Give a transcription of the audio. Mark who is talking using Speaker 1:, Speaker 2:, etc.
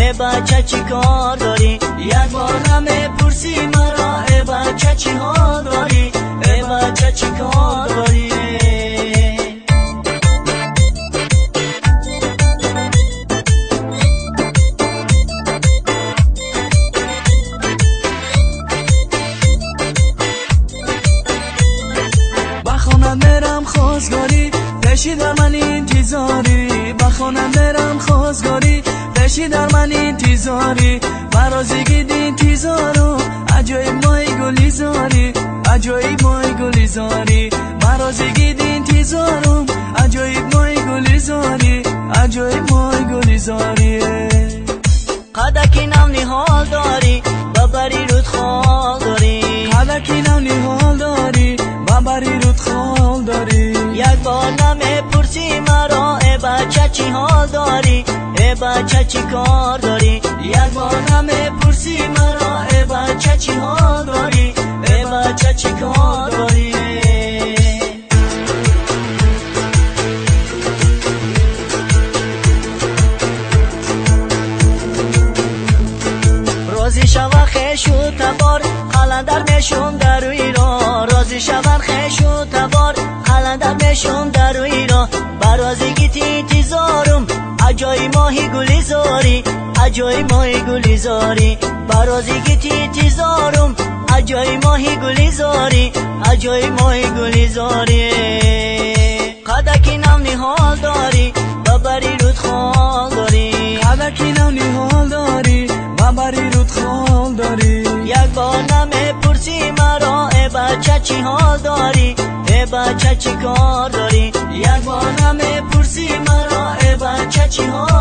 Speaker 1: ای بچه چی کار داری؟ یک بار میپرسی مرا ای بچه چی حال داری؟ ای بچه چی کار داری؟
Speaker 2: میرم خواستگاری پیشی در من انتظاری، با خانم میرم خواستگاری پیشی در من انتظاری، برازیگی انتظارو عجایب مای گلی زاری، عجایب مای گلی زاری، برازیگی انتظارو عجایب مای گلی زاری، عجایب مای گلی زاری.
Speaker 1: قدکی نم نهال داری ببری رود خال داری،
Speaker 2: قدکی نم نهال داری ببری رود خال داری.
Speaker 1: یک بار نمیپرسی مرا ای بچه چی حال داری؟ ای بچه چی کار داری؟ یک بار نمیپرسی مرا ای بچه چی حال داری؟ ای بچه چی کار داری؟ رازی شود خیش و تبار قلندر میشون در روی را، رازی شود خیش و تبار قلندر میشون در روی را، برازیگی انتظارم عجای ماهی گلی زاری، عجای ماهی گلی زاری، برازیگی انتظارم عجای ماهی گلی زاری، عجای ماهی گلی زاری. قدکی نم نهال داری ببری رود خال داری،
Speaker 2: قدکی نم نهال داری ببری رود خال داری.
Speaker 1: یک بار نمیپرسی مرا ای بچه چی حال داری؟ ای بچه چی کار داری؟ یک بار نمیپرسی مرا ای بچه چی حال